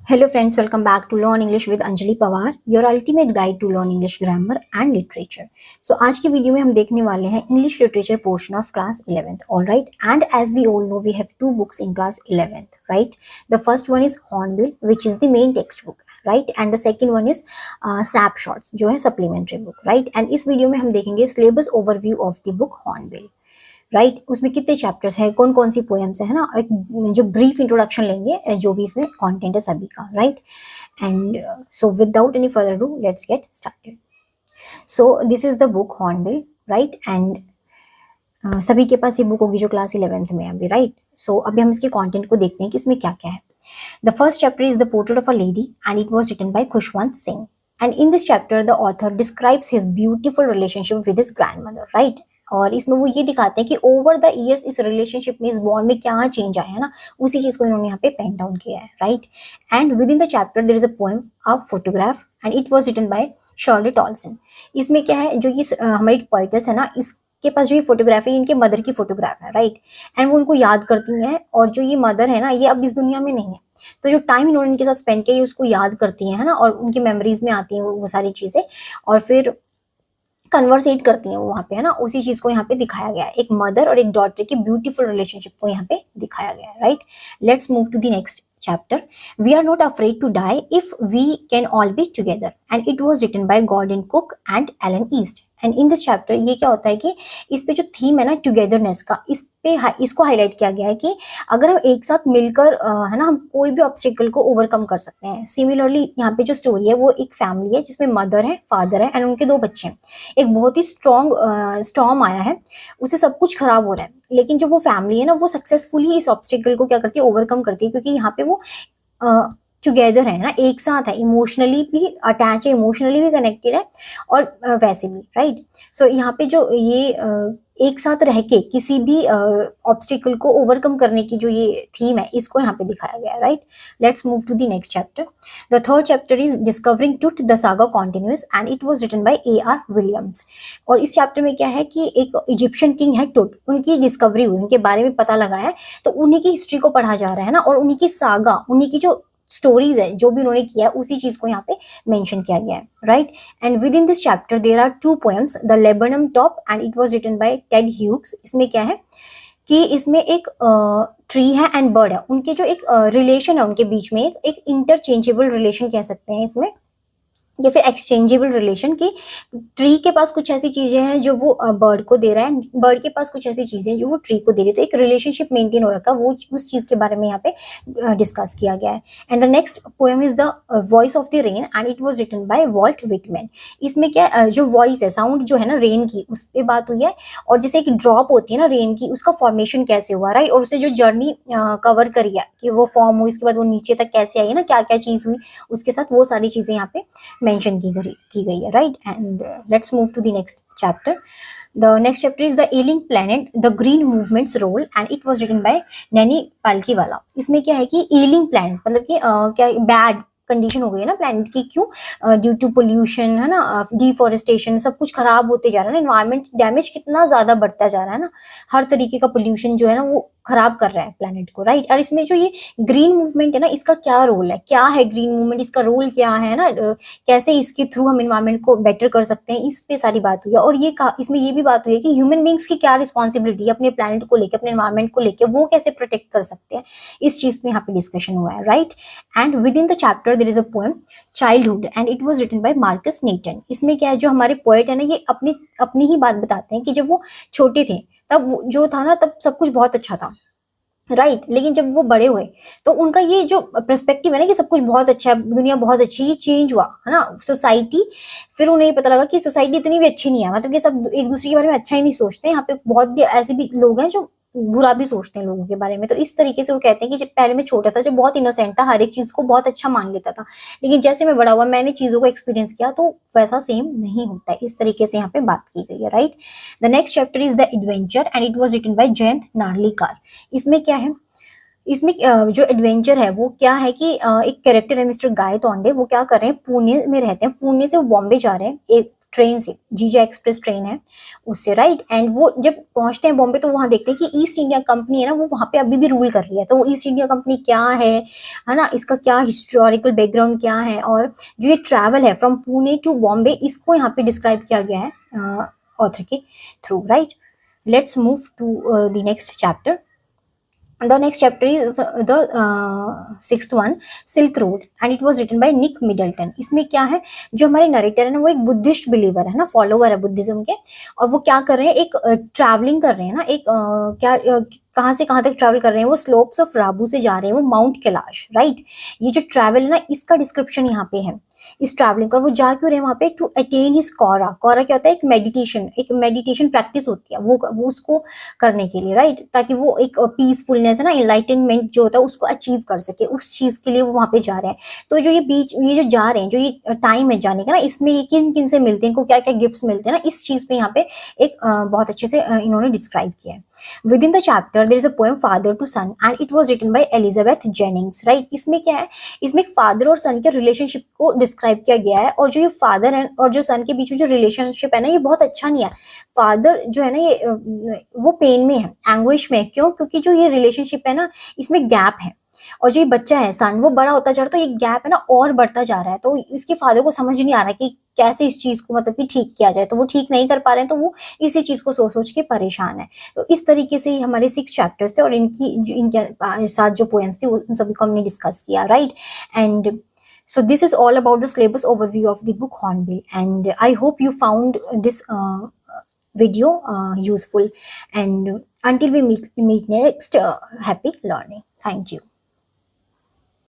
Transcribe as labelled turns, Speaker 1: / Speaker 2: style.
Speaker 1: Hello friends, welcome back to Learn English with Anjali Pawar, your ultimate guide to learn English grammar and literature. So आज की video में हम देखने वाले हैं English literature portion of class 11th. All right, and as we all know, we have two books in class 11th, right? The first one is Hornbill, which is the main textbook, right? And the second one is Snapshots, जो है supplementary book, right? And इस video में हम देखेंगे syllabus overview of the book Hornbill. Right उसमें कितने chapters है, कौन कौन सी पोएम्स है ना, एक जो ब्रीफ इंट्रोडक्शन लेंगे जो भी इसमें कंटेंट है सभी का, right. And so without any further do let's get started. So this is the book hornbill, right. And सभी के पास ये बुक होगी जो क्लास 11th में अभी, राइट. सो अभी हम इसके कंटेंट को देखते हैं कि इसमें क्या क्या है. The first chapter is the portrait of a lady and it was written by Khushwant Singh. And in this chapter the author describes his beautiful relationship with his grandmother, right. और इसमें वो ये दिखाते हैं कि ओवर द इयर्स इस relationship में, इस बॉन्ड में क्या चेंज आया है ना, उसी चीज को इन्होंने यहाँ पे पेन डाउन किया है, right. And within the chapter there is a poem, a photograph, and it was written by Shirley Toulson. इसमें क्या है, जो ये हमारी पोएटेस है ना, इसके पास जो ये फोटोग्राफ है, इनके मदर की फोटोग्राफ है, राइट. एंड वो उनको याद करती हैं, और जो ये मदर है ना, ये अब इस दुनिया में नहीं है, तो जो टाइम इन्होंने इनके साथ स्पेंड किया, ये उसको याद करती है ना, और उनकी मेमोरीज में आती हैं वो सारी चीजें, और फिर कन्वर्सेट करती हैं वो वहाँ पे, है ना. उसी चीज को यहाँ पे दिखाया गया है, एक मदर और एक डॉटर की ब्यूटीफुल रिलेशनशिप को यहाँ पे दिखाया गया है, right. Let's move to the next chapter. We are not afraid to die if we can all be together, and it was written by Gordon Cook and Alan East. And in this chapter ये क्या होता है कि इस पे जो theme है ना टुगेदरनेस का, इसको हाईलाइट किया गया है कि अगर हम एक साथ मिलकर है ना, हम कोई भी ऑब्स्टिकल को ओवरकम कर सकते हैं. सिमिलरली यहाँ पे जो स्टोरी है वो एक फैमिली है जिसमें मदर है, फादर है, एंड उनके दो बच्चे हैं. एक बहुत ही स्ट्रॉन्ग स्टॉर्म आया है, उसे सब कुछ खराब हो रहा है, लेकिन जो वो फैमिली है ना, वो सक्सेसफुली इस ऑब्स्टिकल को क्या करती है, ओवरकम करती है, क्योंकि यहाँ पे वो टुगेदर है ना, एक साथ है, इमोशनली भी अटैच है, इमोशनली भी कनेक्टेड है, और वैसे भी, राइट. सो यहाँ पे जो ये एक साथ रह के किसी भी ऑब्स्टिकल को ओवरकम करने की जो ये थीम है, इसको यहाँ पे दिखाया गया है, right. Let's move to the next chapter. The third chapter is discovering truth, the saga continues, and it was written by A.R. Williams. और इस चैप्टर में क्या है कि एक इजिप्शियन किंग है टुट, उनकी डिस्कवरी हुई, उनके बारे में पता लगा है, तो उन्हीं की हिस्ट्री को पढ़ा जा रहा है ना, और उन्हीं की सागा, उन्हीं की जो स्टोरीज है, जो भी उन्होंने किया, उसी चीज को यहाँ पे मेंशन किया गया है, right. And within this chapter there are two poems, the laburnum top and it was written by Ted Hughes. इसमें क्या है कि इसमें एक ट्री है एंड बर्ड है, उनके जो एक रिलेशन है उनके बीच में, एक इंटरचेंजेबल रिलेशन कह सकते हैं इसमें, या फिर एक्सचेंजेबल रिलेशन की. ट्री के पास कुछ ऐसी चीजें हैं जो वो बर्ड को दे रहा है, बर्ड के पास कुछ ऐसी चीजें जो वो ट्री को दे रही है, तो एक रिलेशनशिप मेंटेन हो रखा है, वो उस चीज के बारे में यहाँ पे डिस्कस किया गया है. And the next poem is the voice of the rain and it was written by Walt Whitman. इसमें क्या जो वॉइस है, साउंड जो है ना रेन की, उस पर बात हुई है, और जैसे एक ड्रॉप होती है ना रेन की, उसका फॉर्मेशन कैसे हुआ, राइट, और उसे जो जर्नी कवर करी है कि वो फॉर्म हुई, इसके बाद वो नीचे तक कैसे आई है ना, क्या क्या चीज हुई उसके साथ, वो सारी चीजें यहाँ पे मेंशन की गई है, right. And let's move to the next chapter. The next chapter is the ailing planet, the green movement's role, and it was written by Naini Palkhivala. इसमें क्या है कि एलिंग प्लैनेट मतलब कि क्या बैड कंडीशन हो गई है ना प्लैनेट की, क्यों, ड्यू टू पोल्यूशन, है ना, डिफॉरेस्टेशन, सब कुछ खराब होते जा रहा है ना, एनवायरमेंट डैमेज कितना ज्यादा बढ़ता जा रहा है ना, हर तरीके का पोल्यूशन जो है ना वो खराब कर रहा है प्लैनेट को, राइट. और इसमें जो ये ग्रीन मूवमेंट है ना, इसका क्या रोल है, क्या है ग्रीन मूवमेंट, इसका रोल क्या है ना, कैसे इसके थ्रू हम एनवायरमेंट को बेटर कर सकते हैं, इस पे सारी बात हुई है. और ये इसमें ये भी बात हुई है कि ह्यूमन बींग्स की क्या रिस्पॉन्सिबिलिटी है अपने प्लैनेट को लेकर, अपने एनवायरमेंट को लेकर, वो कैसे प्रोटेक्ट कर सकते हैं, इस चीज पे यहाँ पे डिस्कशन हुआ है, right. And within the chapter there is a poem childhood and it was written by Markus Natten. इसमें क्या है, जो हमारे पोएट है ना, ये अपनी ही बात बताते हैं कि जब वो छोटे थे तब जो था ना, तब सब कुछ बहुत अच्छा था, राइट. लेकिन जब वो बड़े हुए तो उनका ये जो पर्सपेक्टिव है ना कि सब कुछ बहुत अच्छा है, दुनिया बहुत अच्छी है, ये चेंज हुआ है ना, सोसाइटी. फिर उन्हें पता लगा कि सोसाइटी इतनी भी अच्छी नहीं है, मतलब कि सब एक दूसरे के बारे में अच्छा ही नहीं सोचते. यहाँ पे बहुत भी ऐसे भी लोग हैं जो बुरा भी सोचते हैं लोगों के बारे में. तो इस तरीके से वो कहते हैं कि जब पहले मैं छोटा था, जब बहुत इनोसेंट था, हर एक चीज को बहुत अच्छा मान लेता था, लेकिन जैसे मैं बड़ा हुआ, मैंने चीजों को एक्सपीरियंस किया, तो वैसा सेम नहीं होता है. इस तरीके से यहाँ पे बात की गई है, right. The next chapter is the adventure and it was written by Jayant Narlikar. इसमें क्या है, इसमें जो एडवेंचर है वो क्या है कि एक कैरेक्टर है मिस्टर गाय तोंडे, वो क्या कर रहे हैं, पुणे में रहते हैं, पुणे से वो बॉम्बे जा रहे हैं एक ट्रेन से, जीजा एक्सप्रेस ट्रेन है उससे, राइट। एंड वो जब पहुंचते हैं बॉम्बे तो वहाँ देखते हैं कि ईस्ट इंडिया कंपनी है ना, वो वहाँ पे अभी भी रूल कर रही है। तो वो ईस्ट इंडिया कंपनी क्या है ना, इसका क्या हिस्टोरिकल बैकग्राउंड क्या है, और जो ये ट्रैवल है फ्रॉम पुणे टू बॉम्बे, इसको यहाँ पे डिस्क्राइब किया गया है ऑथर के through, right. Let's move to the next chapter. The next chapter is the sixth one, Silk Road, and it was written by Nick Middleton. इसमें क्या है, जो हमारे नरेटर है ना वो एक बुद्धिस्ट बिलीवर है ना, फॉलोवर है बुद्धिज्म के, और वो क्या कर रहे हैं, एक ट्रैवलिंग कर रहे हैं ना, एक कहाँ से कहाँ तक ट्रैवल कर रहे हैं, वो स्लोप्स ऑफ राबू से जा रहे हैं, वो माउंट कैलाश, राइट। ये जो ट्रैवल है ना, इसका डिस्क्रिप्शन यहाँ पे है इस ट्रैवलिंग का। वो जा क्यों रहे हैं वहाँ पे, टू अटेन हिज कौरा। कौरा क्या होता है, एक मेडिटेशन प्रैक्टिस होती है, वो उसको करने के लिए, राइट, ताकि वो एक पीसफुलनेस है ना, इनलाइटनमेंट जो होता है उसको अचीव कर सके, उस चीज के लिए वो वहाँ पे जा रहे हैं। तो जो ये जो जा रहे हैं, जो ये टाइम है जाने का ना, इसमें ये किन किन से मिलते हैं, इनको क्या क्या गिफ्ट्स मिलते हैं ना, इस चीज पे यहाँ पे एक बहुत अच्छे से इन्होंने डिस्क्राइब किया है। Within the chapter there is a poem father to son and it was written by Elizabeth Jennings, right. इसमें क्या है, इसमें एक फादर और सन के रिलेशनशिप को डिस्क्राइब किया गया है, और जो ये फादर है और जो सन के बीच में जो रिलेशनशिप है ना, ये बहुत अच्छा नहीं है। फादर जो है ना, ये वो पेन में है, एंग्विश में है। क्यों? क्योंकि जो ये रिलेशनशिप है ना, इसमें गैप है, और जो ये बच्चा है सन, वो बड़ा होता जा रहा है, तो ये गैप है ना और बढ़ता जा रहा है। तो इसके फादर को समझ नहीं आ रहा है कि कैसे इस चीज को मतलब कि ठीक किया जाए, तो वो ठीक नहीं कर पा रहे हैं, तो वो इसी चीज को सोच सोच के परेशान है। तो इस तरीके से हमारे 6 चैप्टर्स थे, और इनके साथ जो पोएम्स थी उन सभी को हमने डिस्कस किया, right. And so this is all about the syllabus overview of the book Hornbill, and I hope you found this video useful, and until we meet next, happy learning. Thank you.